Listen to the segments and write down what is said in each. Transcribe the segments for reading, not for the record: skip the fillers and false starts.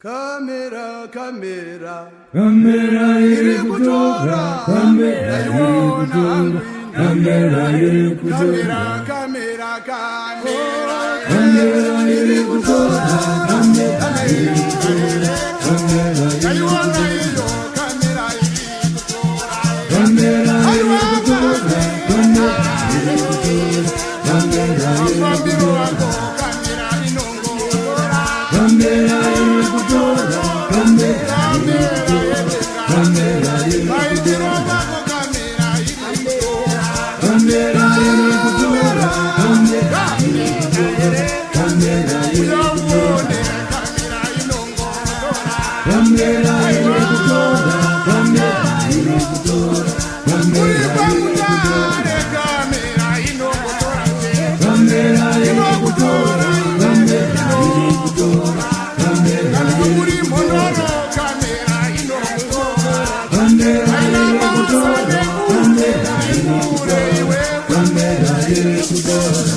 Kamera, kamera, kamera irikutora, kamera irikutora, kamera irikutora, kamera, kamera, kamera irikutora, kamera irikutora, kamera irikutora, kamera irikutora, kamera irikutora, kamera irikutora,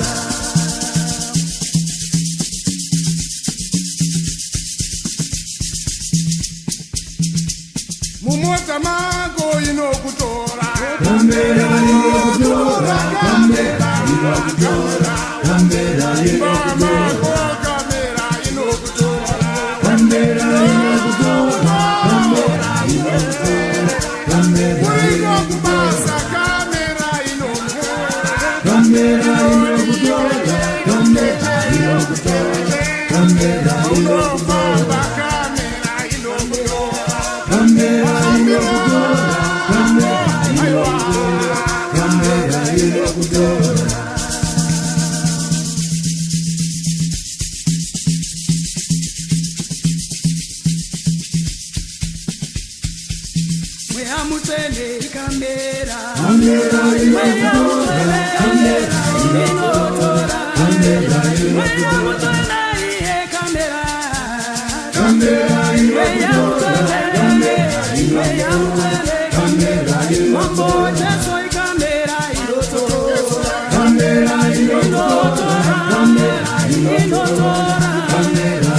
Mumota mago inokutora, kamera irikutora, kamera irikutora, kamera irikutora, kamera inokutora, kamera irikutora, kamera irikutora, kamera inokubasa kamera inokutora, kamera irikutora, kamera irikutora, kamera unofamba kamera inokutora, kamera irikutora, kamera irikutora. Mutele kamera, Kamera irikutora, kamera irikutora, kamera irikutora, kamera irikutora, kamera irikutora, kamera irikutora, kamera irikutora, kamera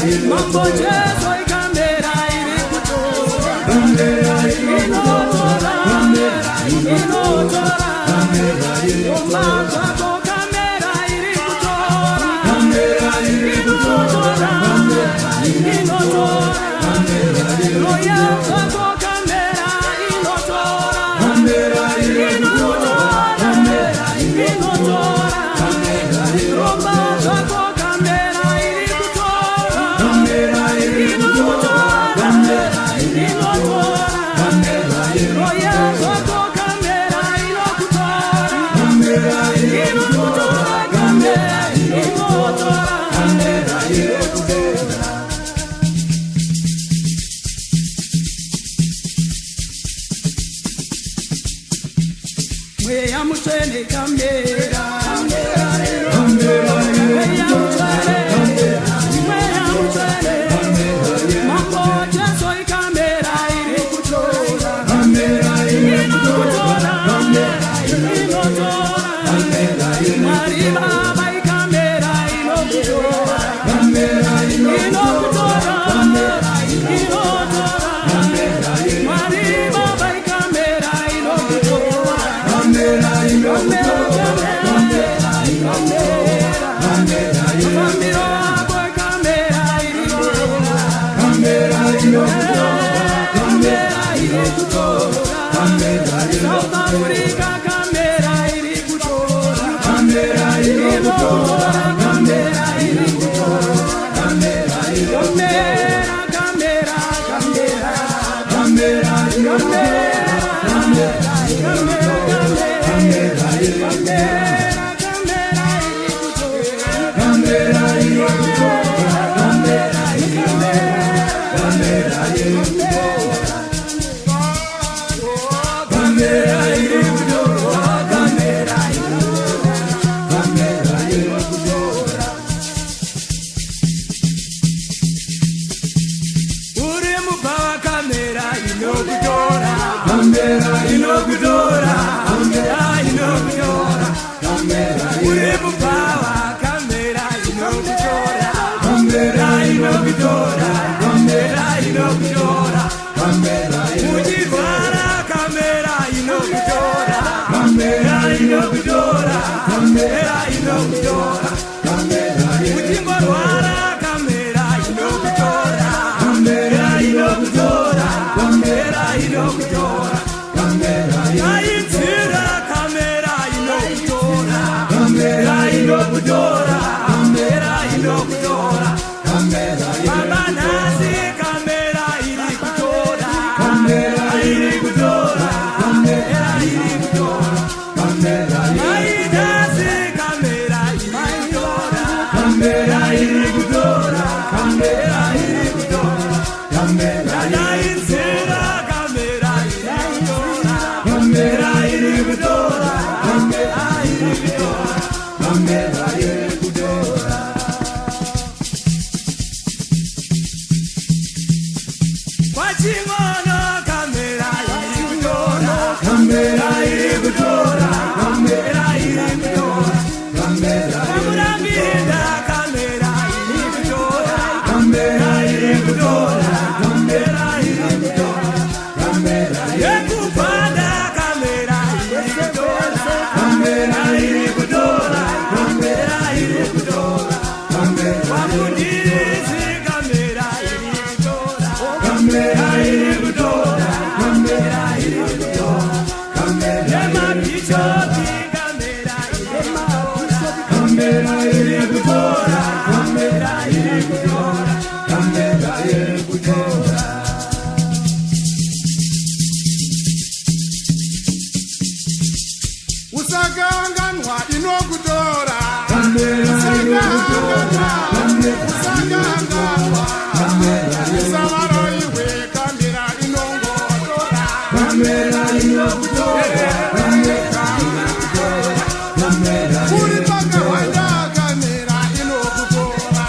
irikutora, kamera irikutora, Kamera inokutora uchirwara kamera inokutora inokutora inokutora uchingorwara kamera inokutora inokutora inokutora aitsira kamera inokutora inokutora inokutora Babanasi kamera iri kutora iri kutora iri kutora Maidasi kamera iri kutora iri kutora iri kutora Daitsira kamera iri kutora iri kutora iri kutora Wachimono kamera iri kutora iri kutora iri kutora Wamurambira kamera iri kutora iri kutora iri kutora Yekupanda kamera iri kutora iri kutora iri kutora Wamundirizi kamera iri kutora iri kutora iri kutora Yemapichoti kamera iri kutora iri kutora Usaganganwa inokutora Usamaro iwe kamera inongotora Uri paka wanda kamera inokutora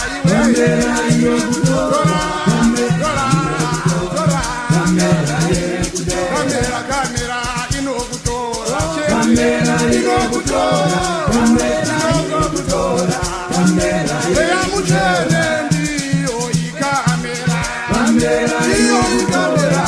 Kamera inokutora Eya muchene ndiyo ikamera Ndiyo ikamera